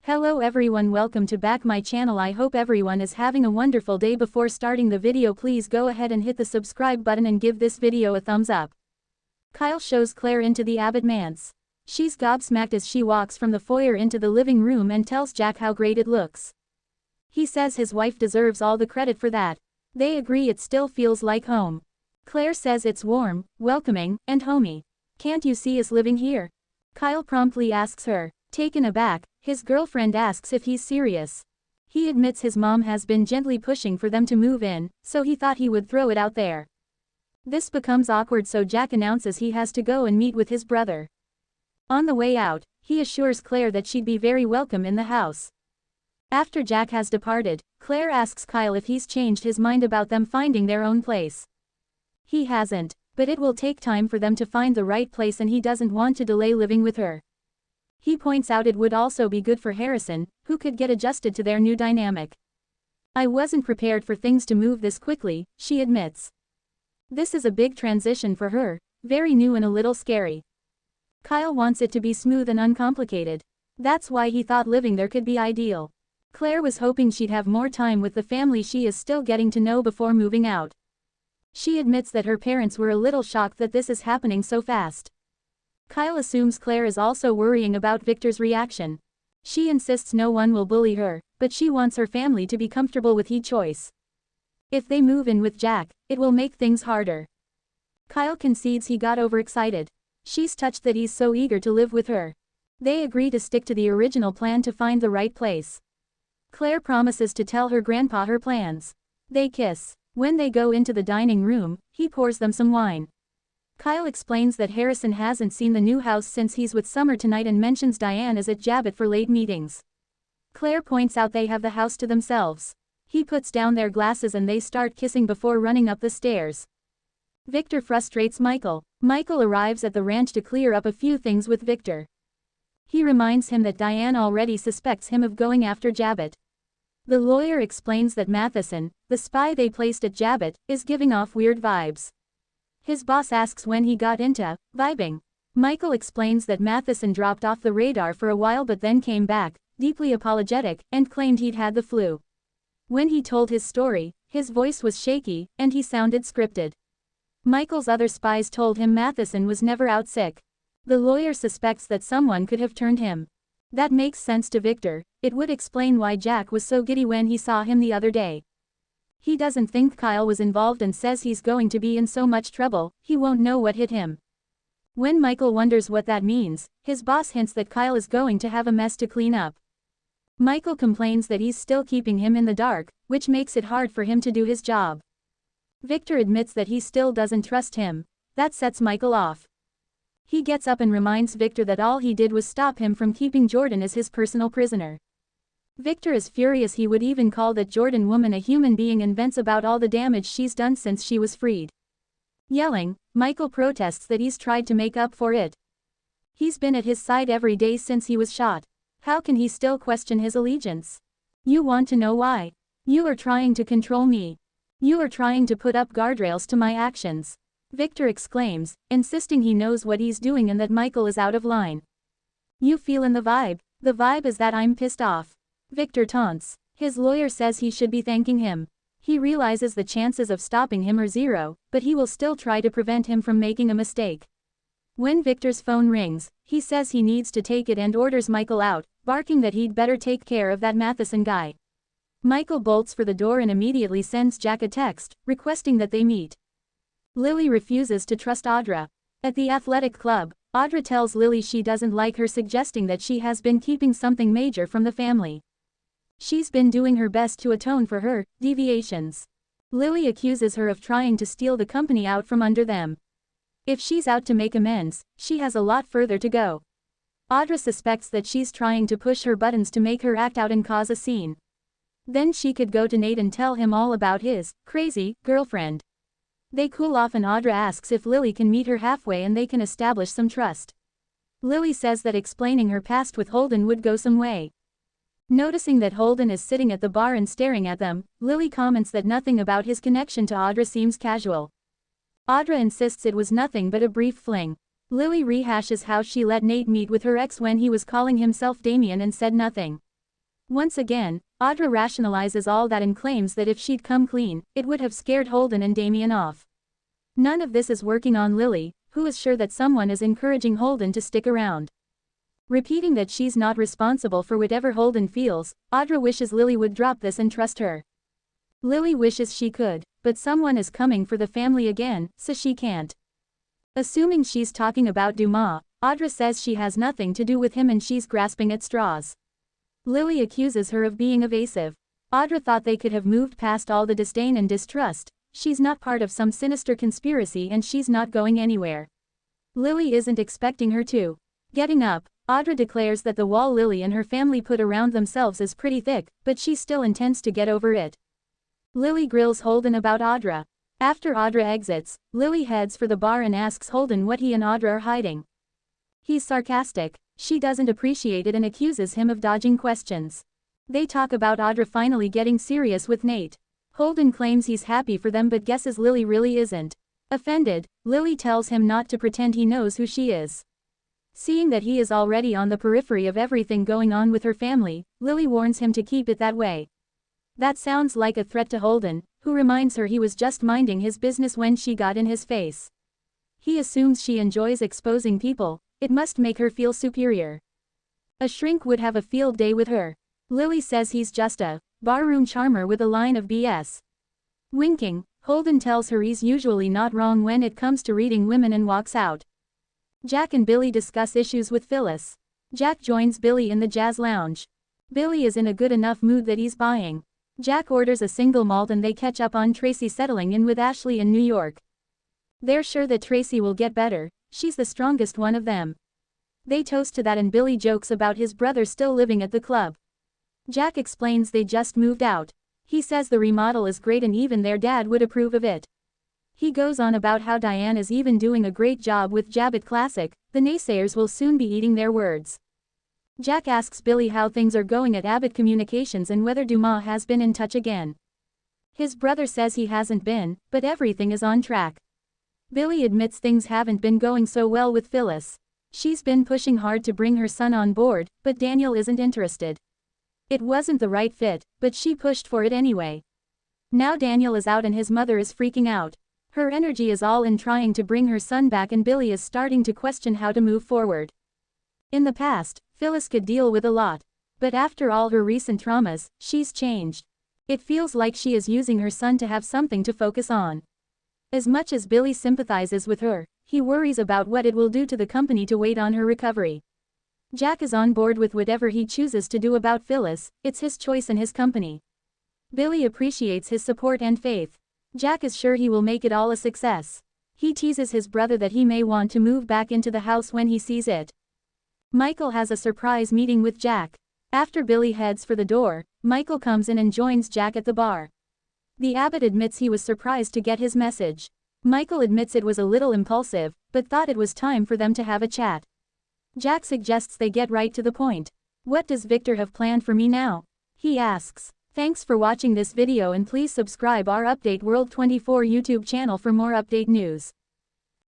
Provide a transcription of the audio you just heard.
Hello everyone, welcome to back my channel. I hope everyone is having a wonderful day. Before starting the video, please go ahead and hit the subscribe button and give this video a thumbs up. Kyle shows Claire into the Abbott manse. She's gobsmacked as she walks from the foyer into the living room and tells Jack how great it looks. He says his wife deserves all the credit for that. They agree it still feels like home. Claire says it's warm, welcoming, and homey. Can't you see us living here? Kyle promptly asks her. Taken aback, his girlfriend asks if he's serious. He admits his mom has been gently pushing for them to move in, so he thought he would throw it out there. This becomes awkward, so Jack announces he has to go and meet with his brother. On the way out, he assures Claire that she'd be very welcome in the house. After Jack has departed, Claire asks Kyle if he's changed his mind about them finding their own place. He hasn't, but it will take time for them to find the right place and he doesn't want to delay living with her. He points out it would also be good for Harrison, who could get adjusted to their new dynamic. I wasn't prepared for things to move this quickly, she admits. This is a big transition for her, very new and a little scary. Kyle wants it to be smooth and uncomplicated. That's why he thought living there could be ideal. Claire was hoping she'd have more time with the family she is still getting to know before moving out. She admits that her parents were a little shocked that this is happening so fast. Kyle assumes Claire is also worrying about Victor's reaction. She insists no one will bully her, but she wants her family to be comfortable with each choice. If they move in with Jack, it will make things harder. Kyle concedes he got overexcited. She's touched that he's so eager to live with her. They agree to stick to the original plan to find the right place. Claire promises to tell her grandpa her plans. They kiss. When they go into the dining room, he pours them some wine. Kyle explains that Harrison hasn't seen the new house since he's with Summer tonight and mentions Diane is at Jabbit for late meetings. Claire points out they have the house to themselves. He puts down their glasses and they start kissing before running up the stairs. Victor frustrates Michael. Michael arrives at the ranch to clear up a few things with Victor. He reminds him that Diane already suspects him of going after Jabbit. The lawyer explains that Matheson, the spy they placed at Jabbit, is giving off weird vibes. His boss asks when he got into vibing. Michael explains that Matheson dropped off the radar for a while but then came back, deeply apologetic, and claimed he'd had the flu. When he told his story, his voice was shaky, and he sounded scripted. Michael's other spies told him Matheson was never out sick. The lawyer suspects that someone could have turned him. That makes sense to Victor. It would explain why Jack was so giddy when he saw him the other day. He doesn't think Kyle was involved and says he's going to be in so much trouble, he won't know what hit him. When Michael wonders what that means, his boss hints that Kyle is going to have a mess to clean up. Michael complains that he's still keeping him in the dark, which makes it hard for him to do his job. Victor admits that he still doesn't trust him. That sets Michael off. He gets up and reminds Victor that all he did was stop him from keeping Jordan as his personal prisoner. Victor is furious. He would even call that Jordan woman a human being and vents about all the damage she's done since she was freed. Yelling, Michael protests that he's tried to make up for it. He's been at his side every day since he was shot. How can he still question his allegiance? You want to know why? You are trying to control me. You are trying to put up guardrails to my actions. Victor exclaims, insisting he knows what he's doing and that Michael is out of line. You feel in the vibe. The vibe is that I'm pissed off. Victor taunts. His lawyer says he should be thanking him. He realizes the chances of stopping him are zero, but he will still try to prevent him from making a mistake. When Victor's phone rings, he says he needs to take it and orders Michael out, barking that he'd better take care of that Matheson guy. Michael bolts for the door and immediately sends Jack a text, requesting that they meet. Lily refuses to trust Audra. At the athletic club, Audra tells Lily she doesn't like her, suggesting that she has been keeping something major from the family. She's been doing her best to atone for her deviations. Lily accuses her of trying to steal the company out from under them. If she's out to make amends, she has a lot further to go. Audra suspects that she's trying to push her buttons to make her act out and cause a scene. Then she could go to Nate and tell him all about his crazy girlfriend. They cool off and Audra asks if Lily can meet her halfway and they can establish some trust. Lily says that explaining her past with Holden would go some way. Noticing that Holden is sitting at the bar and staring at them, Lily comments that nothing about his connection to Audra seems casual. Audra insists it was nothing but a brief fling. Lily rehashes how she let Nate meet with her ex when he was calling himself Damien and said nothing. Once again, Audra rationalizes all that and claims that if she'd come clean, it would have scared Holden and Damien off. None of this is working on Lily, who is sure that someone is encouraging Holden to stick around. Repeating that she's not responsible for whatever Holden feels, Audra wishes Lily would drop this and trust her. Lily wishes she could, but someone is coming for the family again, so she can't. Assuming she's talking about Dumas, Audra says she has nothing to do with him and she's grasping at straws. Lily accuses her of being evasive. Audra thought they could have moved past all the disdain and distrust. She's not part of some sinister conspiracy and she's not going anywhere. Lily isn't expecting her to. Getting up, Audra declares that the wall Lily and her family put around themselves is pretty thick, but she still intends to get over it. Lily grills Holden about Audra. After Audra exits, Lily heads for the bar and asks Holden what he and Audra are hiding. He's sarcastic. She doesn't appreciate it and accuses him of dodging questions. They talk about Audra finally getting serious with Nate. Holden claims he's happy for them but guesses Lily really isn't. Offended, Lily tells him not to pretend he knows who she is. Seeing that he is already on the periphery of everything going on with her family, Lily warns him to keep it that way. That sounds like a threat to Holden, who reminds her he was just minding his business when she got in his face. He assumes she enjoys exposing people. It must make her feel superior. A shrink would have a field day with her. Lily says he's just a barroom charmer with a line of BS. Winking, Holden tells her he's usually not wrong when it comes to reading women and walks out. Jack and Billy discuss issues with Phyllis. Jack joins Billy in the jazz lounge. Billy is in a good enough mood that he's buying. Jack orders a single malt and they catch up on Tracy settling in with Ashley in New York. They're sure that Tracy will get better. She's the strongest one of them. They toast to that and Billy jokes about his brother still living at the club. Jack explains they just moved out. He says the remodel is great and even their dad would approve of it. He goes on about how Diane is even doing a great job with Jabot Classic. The naysayers will soon be eating their words. Jack asks Billy how things are going at Abbott Communications and whether Dumas has been in touch again. His brother says he hasn't been, but everything is on track. Billy admits things haven't been going so well with Phyllis. She's been pushing hard to bring her son on board, but Daniel isn't interested. It wasn't the right fit, but she pushed for it anyway. Now Daniel is out and his mother is freaking out. Her energy is all in trying to bring her son back and Billy is starting to question how to move forward. In the past, Phyllis could deal with a lot. But after all her recent traumas, she's changed. It feels like she is using her son to have something to focus on. As much as Billy sympathizes with her, he worries about what it will do to the company to wait on her recovery. Jack is on board with whatever he chooses to do about Phyllis. It's his choice and his company. Billy appreciates his support and faith. Jack is sure he will make it all a success. He teases his brother that he may want to move back into the house when he sees it. Michael has a surprise meeting with Jack. After Billy heads for the door, Michael comes in and joins Jack at the bar. The abbot admits he was surprised to get his message. Michael admits it was a little impulsive, but thought it was time for them to have a chat. Jack suggests they get right to the point. What does Victor have planned for me now? He asks. Thanks for watching this video and please subscribe our Update World 24 YouTube channel for more update news.